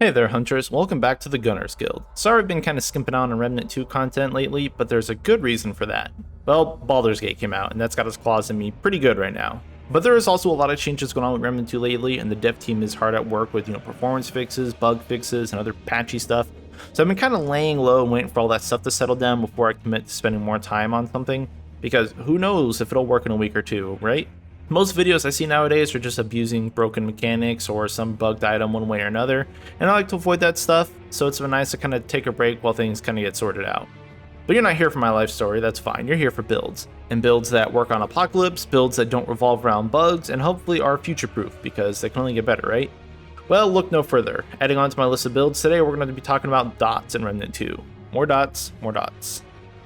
Hey there hunters, welcome back to the Gunners Guild. Sorry I've been kinda skimping on Remnant 2 content lately, but there's a good reason for that. Well, Baldur's Gate came out, and that's got its claws in me pretty good right now. But there is also a lot of changes going on with Remnant 2 lately, and the dev team is hard at work with, performance fixes, bug fixes, and other patchy stuff. So I've been kinda laying low and waiting for all that stuff to settle down before I commit to spending more time on something, because who knows if it'll work in a week or two, right? Most videos I see nowadays are just abusing broken mechanics or some bugged item one way or another, and I like to avoid that stuff, so it's been nice to kind of take a break while things kind of get sorted out. But you're not here for my life story, that's fine, you're here for builds. And builds that work on Apocalypse, builds that don't revolve around bugs, and hopefully are future-proof, because they can only get better, right? Well, look no further. Adding on to my list of builds, today we're going to be talking about dots in Remnant 2. More dots, more dots.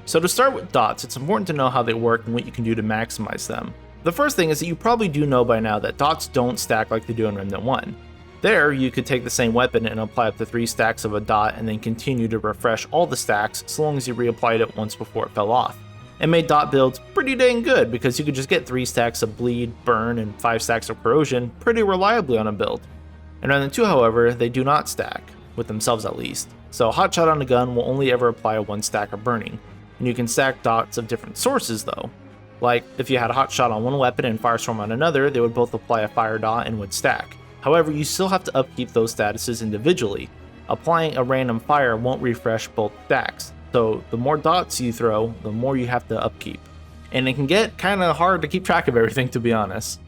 So to start with dots, it's important to know how they work and what you can do to maximize them. The first thing is that you probably do know by now that dots don't stack like they do in Remnant 1. There, you could take the same weapon and apply up to 3 stacks of a dot and then continue to refresh all the stacks so long as you reapplied it once before it fell off. It made dot builds pretty dang good because you could just get 3 stacks of bleed, burn, and 5 stacks of corrosion pretty reliably on a build. In Remnant 2, however, they do not stack, with themselves at least. So hotshot on a gun will only ever apply 1 stack of burning, and you can stack dots of different sources though. Like, if you had a hot shot on one weapon and firestorm on another, they would both apply a fire dot and would stack. However, you still have to upkeep those statuses individually. Applying a random fire won't refresh both stacks, so the more dots you throw, the more you have to upkeep. And it can get kinda hard to keep track of everything, to be honest.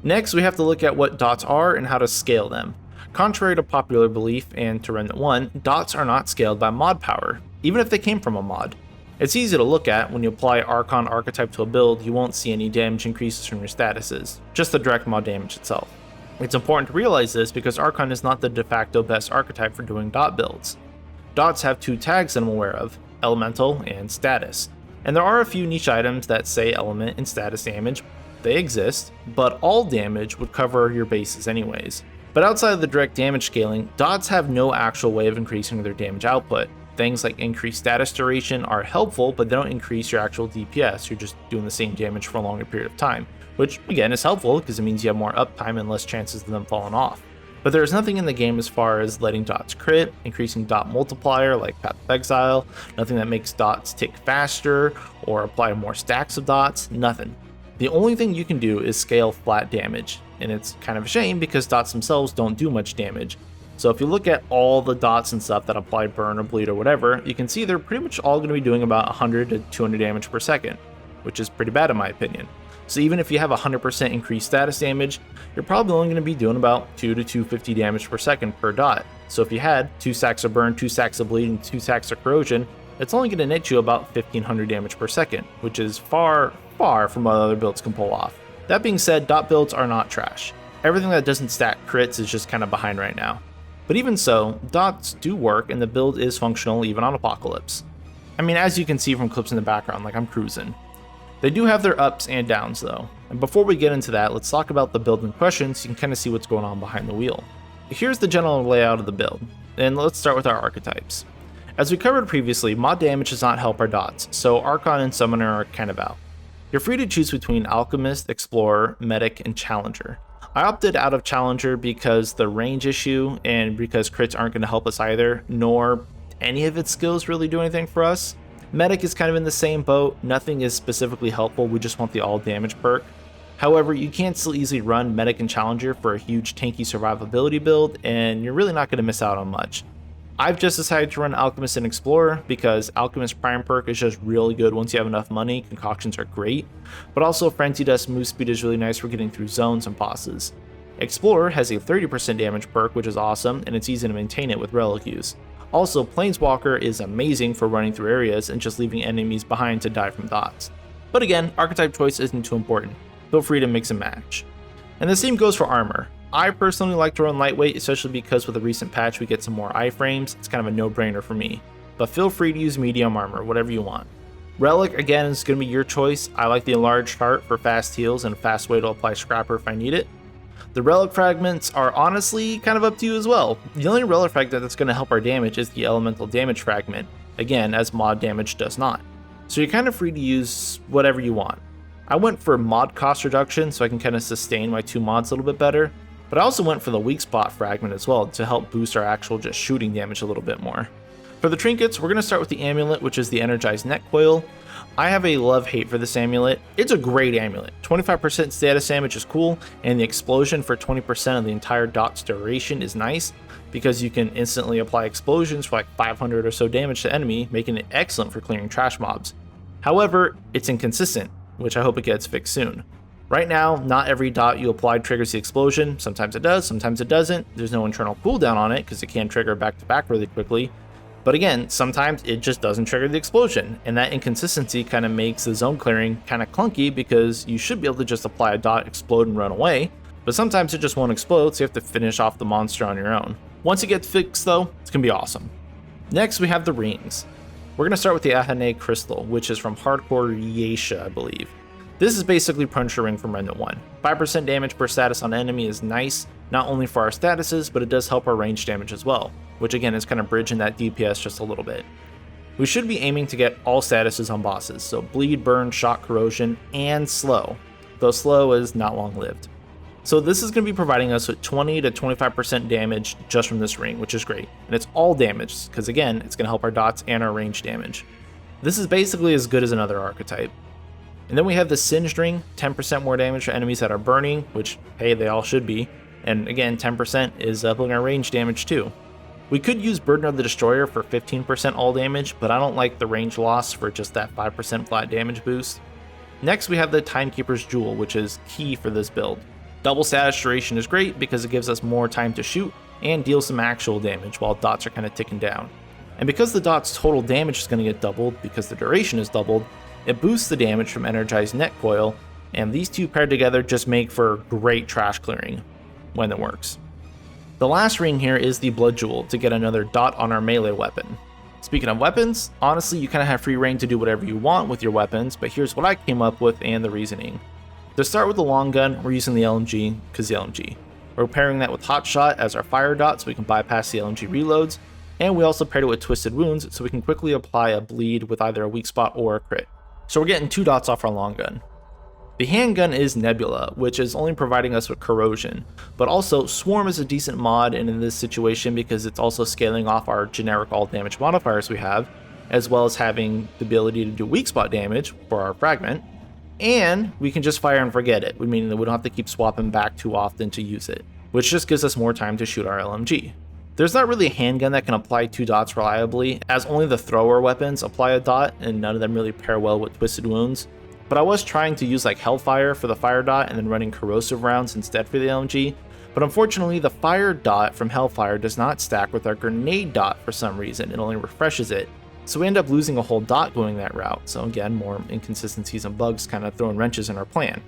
Next, we have to look at what dots are and how to scale them. Contrary to popular belief and to Remnant 1, dots are not scaled by mod power, even if they came from a mod. It's easy to look at. When you apply Archon archetype to a build, you won't see any damage increases from your statuses, just the direct mod damage itself. It's important to realize this because Archon is not the de facto best archetype for doing dot builds. Dots have 2 tags that I'm aware of, Elemental and Status, and there are a few niche items that say Element and Status damage. They exist, but all damage would cover your bases anyways. But outside of the direct damage scaling, dots have no actual way of increasing their damage output. Things like increased status duration are helpful, but they don't increase your actual DPS, you're just doing the same damage for a longer period of time, which again is helpful because it means you have more uptime and less chances of them falling off. But there is nothing in the game as far as letting dots crit, increasing dot multiplier like Path of Exile, nothing that makes dots tick faster or apply more stacks of dots, nothing. The only thing you can do is scale flat damage, and it's kind of a shame because dots themselves don't do much damage. So if you look at all the dots and stuff that apply burn or bleed or whatever, you can see they're pretty much all going to be doing about 100 to 200 damage per second, which is pretty bad in my opinion. So even if you have 100% increased status damage, you're probably only going to be doing about 2 to 250 damage per second per dot. So if you had 2 stacks of burn, 2 stacks of bleed, and 2 stacks of corrosion, it's only going to net you about 1500 damage per second, which is far, far from what other builds can pull off. That being said, dot builds are not trash. Everything that doesn't stack crits is just kind of behind right now. But even so, dots do work and the build is functional even on Apocalypse. I mean, as you can see from clips in the background, like I'm cruising. They do have their ups and downs though. And before we get into that, let's talk about the build in question so you can kind of see what's going on behind the wheel. Here's the general layout of the build, and let's start with our archetypes. As we covered previously, mod damage does not help our dots, so Archon and Summoner are kind of out. You're free to choose between Alchemist, Explorer, Medic, and Challenger. I opted out of Challenger because the range issue and because crits aren't going to help us either, nor any of its skills really do anything for us. Medic is kind of in the same boat, nothing is specifically helpful, we just want the all damage perk. However, you can still easily run Medic and Challenger for a huge tanky survivability build, and you're really not going to miss out on much. I've just decided to run Alchemist and Explorer because Alchemist Prime perk is just really good once you have enough money, concoctions are great, but also Frenzy Dust move speed is really nice for getting through zones and bosses. Explorer has a 30% damage perk, which is awesome, and it's easy to maintain it with relic use. Also, Planeswalker is amazing for running through areas and just leaving enemies behind to die from dots. But again, archetype choice isn't too important, feel free to mix and match. And the same goes for armor. I personally like to run lightweight, especially because with a recent patch we get some more iframes, it's kind of a no-brainer for me. But feel free to use medium armor, whatever you want. Relic, again, is going to be your choice. I like the enlarged heart for fast heals and a fast way to apply Scrapper if I need it. The relic fragments are honestly kind of up to you as well. The only relic fragment that's going to help our damage is the elemental damage fragment, again, as mod damage does not. So you're kind of free to use whatever you want. I went for mod cost reduction so I can kind of sustain my 2 mods a little bit better. But I also went for the weak spot fragment as well to help boost our actual just shooting damage a little bit more. For the trinkets, we're going to start with the amulet, which is the energized neck coil. I have a love-hate for this amulet. It's a great amulet. 25% status damage is cool, and the explosion for 20% of the entire dot's duration is nice, because you can instantly apply explosions for like 500 or so damage to enemy, making it excellent for clearing trash mobs. However, it's inconsistent, which I hope it gets fixed soon. Right now, not every dot you apply triggers the explosion. Sometimes it does, sometimes it doesn't. There's no internal cooldown on it, because it can trigger back-to-back really quickly. But again, sometimes it just doesn't trigger the explosion, and that inconsistency kind of makes the zone clearing kind of clunky, because you should be able to just apply a dot, explode, and run away, but sometimes it just won't explode, so you have to finish off the monster on your own. Once it gets fixed though, it's going to be awesome. Next we have the rings. We're going to start with the Ahane Crystal, which is from Hardcore Yesha, I believe. This is basically Punisher Ring from Remnant 1. 5% damage per status on enemy is nice, not only for our statuses, but it does help our range damage as well, which again is kind of bridging that DPS just a little bit. We should be aiming to get all statuses on bosses, so bleed, burn, shock, corrosion, and slow, though slow is not long lived. So this is going to be providing us with 20 to 25% damage just from this ring, which is great, and it's all damage, because again, it's going to help our dots and our range damage. This is basically as good as another archetype. And then we have the Singed Ring, 10% more damage for enemies that are burning, which, hey, they all should be. And again, 10% is upping our range damage too. We could use Burden of the Destroyer for 15% all damage, but I don't like the range loss for just that 5% flat damage boost. Next, we have the Timekeeper's Jewel, which is key for this build. Double status duration is great because it gives us more time to shoot and deal some actual damage while dots are kind of ticking down. And because the dot's total damage is going to get doubled because the duration is doubled, it boosts the damage from Energized Net Coil, and these two paired together just make for great trash clearing when it works. The last ring here is the Blood Jewel to get another dot on our melee weapon. Speaking of weapons, honestly you kind of have free reign to do whatever you want with your weapons, but here's what I came up with and the reasoning. To start with the long gun, we're using the LMG because the LMG. We're pairing that with Hot Shot as our fire dot so we can bypass the LMG reloads, and we also paired it with Twisted Wounds so we can quickly apply a bleed with either a weak spot or a crit. So we're getting 2 dots off our long gun. The handgun is Nebula, which is only providing us with corrosion, but also Swarm is a decent mod in this situation because it's also scaling off our generic all damage modifiers we have, as well as having the ability to do weak spot damage for our fragment, and we can just fire and forget it, meaning that we don't have to keep swapping back too often to use it, which just gives us more time to shoot our LMG. There's not really a handgun that can apply 2 dots reliably, as only the thrower weapons apply a dot, and none of them really pair well with Twisted Wounds. But I was trying to use like Hellfire for the fire dot and then running corrosive rounds instead for the LMG, but unfortunately the fire dot from Hellfire does not stack with our grenade dot for some reason, it only refreshes it. So we end up losing a whole dot going that route, so again, more inconsistencies and bugs kind of throwing wrenches in our plan.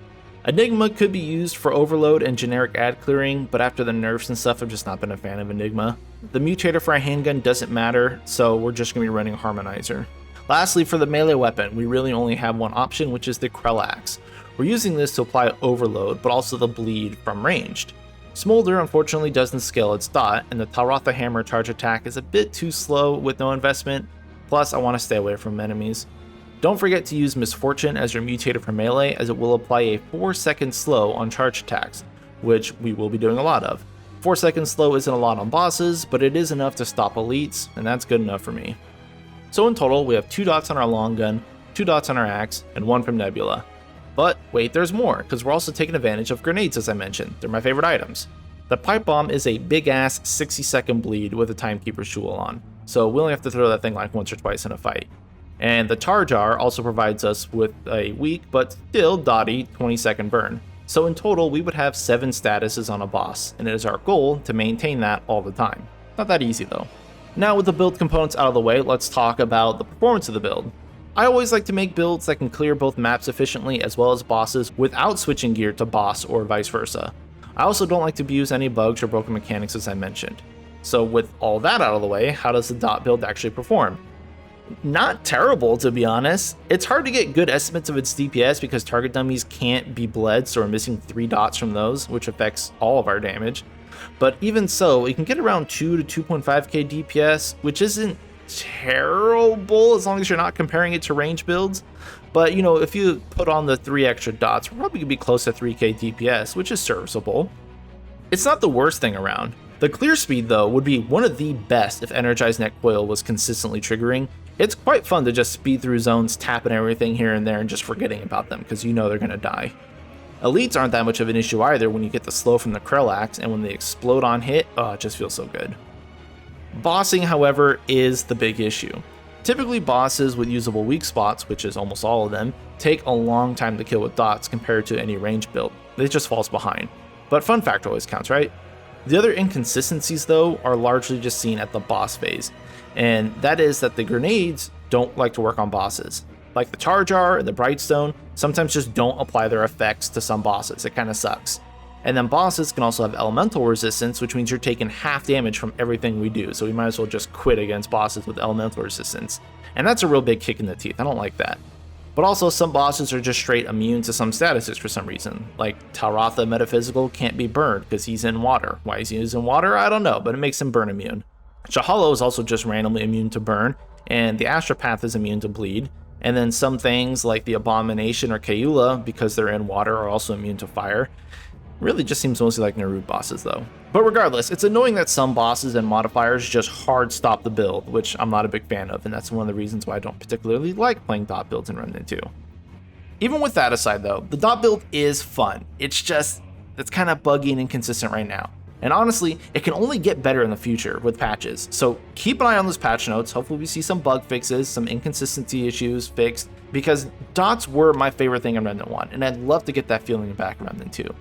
Enigma could be used for overload and generic ad clearing, but after the nerfs and stuff, I've just not been a fan of Enigma. The mutator for our handgun doesn't matter, so we're just going to be running Harmonizer. Lastly, for the melee weapon, we really only have one option, which is the Krellax. We're using this to apply overload, but also the bleed from ranged. Smolder unfortunately doesn't scale its dot, and the Talratha Hammer charge attack is a bit too slow with no investment, plus I want to stay away from enemies. Don't forget to use Misfortune as your mutator for melee, as it will apply a 4-second slow on charge attacks, which we will be doing a lot of. 4-second slow isn't a lot on bosses, but it is enough to stop elites, and that's good enough for me. So in total, we have 2 dots on our long gun, 2 dots on our axe, and 1 from Nebula. But wait, there's more, because we're also taking advantage of grenades as I mentioned, they're my favorite items. The Pipe Bomb is a big ass 60-second bleed with a Timekeeper's Jewel on, so we only have to throw that thing like once or twice in a fight. And the Tar Jar also provides us with a weak but still dotty 20-second burn. So in total, we would have 7 statuses on a boss, and it is our goal to maintain that all the time. Not that easy though. Now with the build components out of the way, let's talk about the performance of the build. I always like to make builds that can clear both maps efficiently as well as bosses without switching gear to boss or vice versa. I also don't like to abuse any bugs or broken mechanics as I mentioned. So with all that out of the way, how does the dot build actually perform? Not terrible, to be honest. It's hard to get good estimates of its DPS because target dummies can't be bled, so we're missing 3 dots from those, which affects all of our damage. But even so, we can get around 2 to 2.5k DPS, which isn't terrible as long as you're not comparing it to range builds. But you know, if you put on the 3 extra dots, we're probably gonna be close to 3k DPS, which is serviceable. It's not the worst thing around. The clear speed though would be one of the best if energized neck coil was consistently triggering. It's quite fun to just speed through zones, tapping everything here and there and just forgetting about them because you know they're gonna die. Elites aren't that much of an issue either when you get the slow from the Krellax, and when they explode on hit, oh, it just feels so good. Bossing, however, is the big issue. Typically bosses with usable weak spots, which is almost all of them, take a long time to kill with dots compared to any range build. It just falls behind. But fun factor always counts, right? The other inconsistencies though are largely just seen at the boss phase, and that is that the grenades don't like to work on bosses. Like the Charge Jar and the Brightstone sometimes just don't apply their effects to some bosses. It kind of sucks. And then bosses can also have elemental resistance, which means you're taking half damage from everything we do, so we might as well just quit against bosses with elemental resistance. And that's a real big kick in the teeth. I don't like that. But also, some bosses are just straight immune to some statuses for some reason. Like Talratha Metaphysical can't be burned because he's in water. Why he's in water, I don't know, but it makes him burn immune. Shahalo is also just randomly immune to burn, and the Astropath is immune to bleed. And then some things like the Abomination or Kayula, because they're in water, are also immune to fire. Really just seems mostly like Naruto bosses though. But regardless, it's annoying that some bosses and modifiers just hard stop the build, which I'm not a big fan of, and that's one of the reasons why I don't particularly like playing dot builds in Remnant 2. Even with that aside though, the dot build is fun. It's kind of buggy and inconsistent right now. And honestly, it can only get better in the future with patches. So keep an eye on those patch notes. Hopefully we see some bug fixes, some inconsistency issues fixed, because dots were my favorite thing in Remnant 1, and I'd love to get that feeling back in Remnant 2.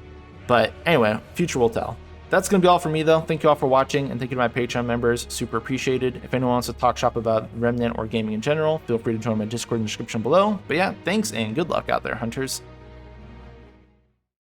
But anyway, future will tell. That's going to be all for me though. Thank you all for watching, and thank you to my Patreon members. Super appreciated. If anyone wants to talk shop about Remnant or gaming in general, feel free to join my Discord in the description below. But yeah, thanks and good luck out there, hunters.